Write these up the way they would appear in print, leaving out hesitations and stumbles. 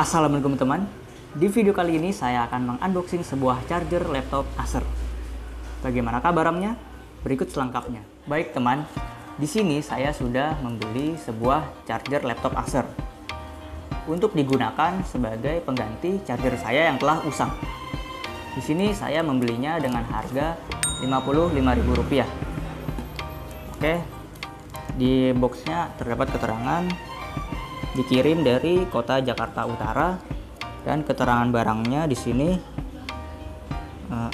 Assalamualaikum teman. Di video kali ini saya akan mengunboxing sebuah charger laptop Acer. Bagaimana barangnya? Berikut selengkapnya. Baik teman, di sini saya sudah membeli sebuah charger laptop Acer untuk digunakan sebagai pengganti charger saya yang telah usang. Di sini saya membelinya dengan harga Rp55.000. Oke, di boxnya terdapat keterangan dikirim dari kota Jakarta Utara, dan keterangan barangnya di sini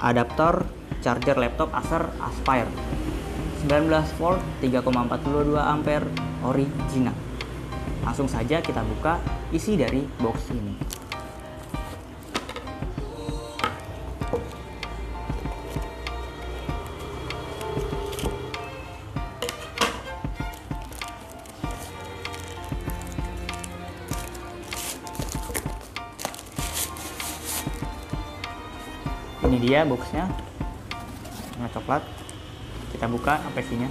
adaptor charger laptop Acer Aspire 19 volt 3,42 ampere original. Langsung saja kita buka isi dari box ini. Ini dia boxnya, warna coklat. Kita buka apa isinya.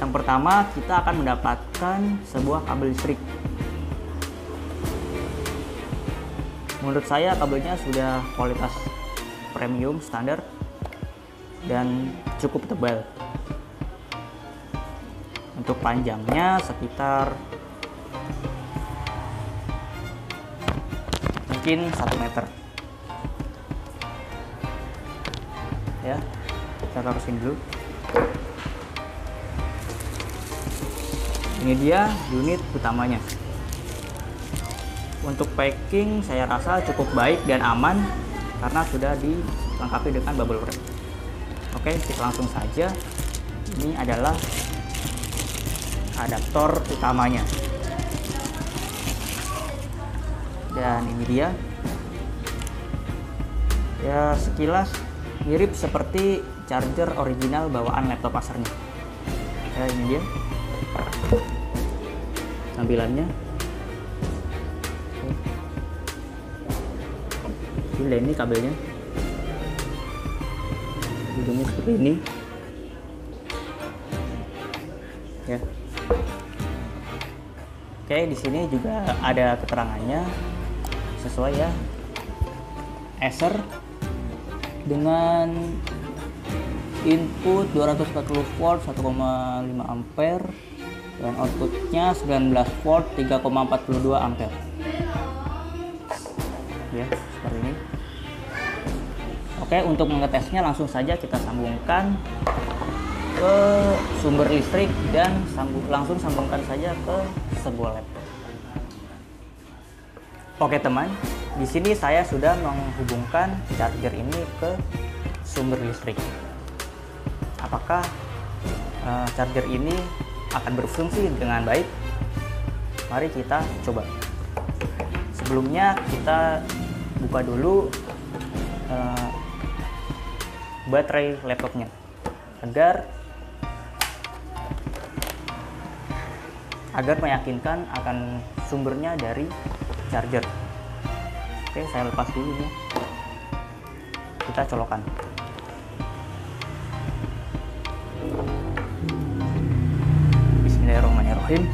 Yang pertama, kita akan mendapatkan sebuah kabel listrik. Menurut saya kabelnya sudah kualitas premium standar dan cukup tebal. Untuk panjangnya sekitar mungkin 1 meter. Ya, kita taruhin dulu. Ini dia unit utamanya. Untuk packing saya rasa cukup baik dan aman karena sudah dilengkapi dengan bubble wrap. Oke, kita langsung saja. Ini adalah adaptor utamanya, dan ini dia. Ya, sekilas mirip seperti charger original bawaan laptop Acernya. Ya, ini dia tampilannya. Ini kabelnya, ujungnya seperti ini ya. Oke, di sini juga ada keterangannya sesuai ya. Acer dengan input 240 volt 1,5 ampere dan outputnya 19 volt 3,42 ampere. Ya, seperti ini. Oke, untuk mengetesnya langsung saja kita sambungkan ke sumber listrik dan langsung sambungkan saja ke sebuah laptop. Oke teman, di sini saya sudah menghubungkan charger ini ke sumber listrik. Apakah charger ini akan berfungsi dengan baik? Mari kita coba. Sebelumnya kita buka dulu baterai laptopnya agar meyakinkan akan sumbernya dari charger. Oke, saya lepas dulu ya. Kita colokan. Bismillahirrahmanirrahim.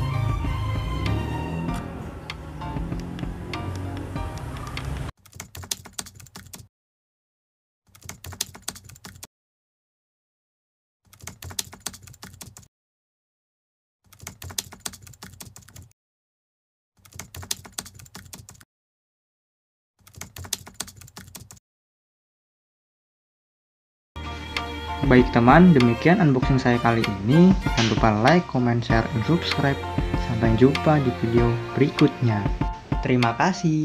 Baik teman, demikian unboxing saya kali ini. Jangan lupa like, comment, share, dan subscribe. Sampai jumpa di video berikutnya. Terima kasih.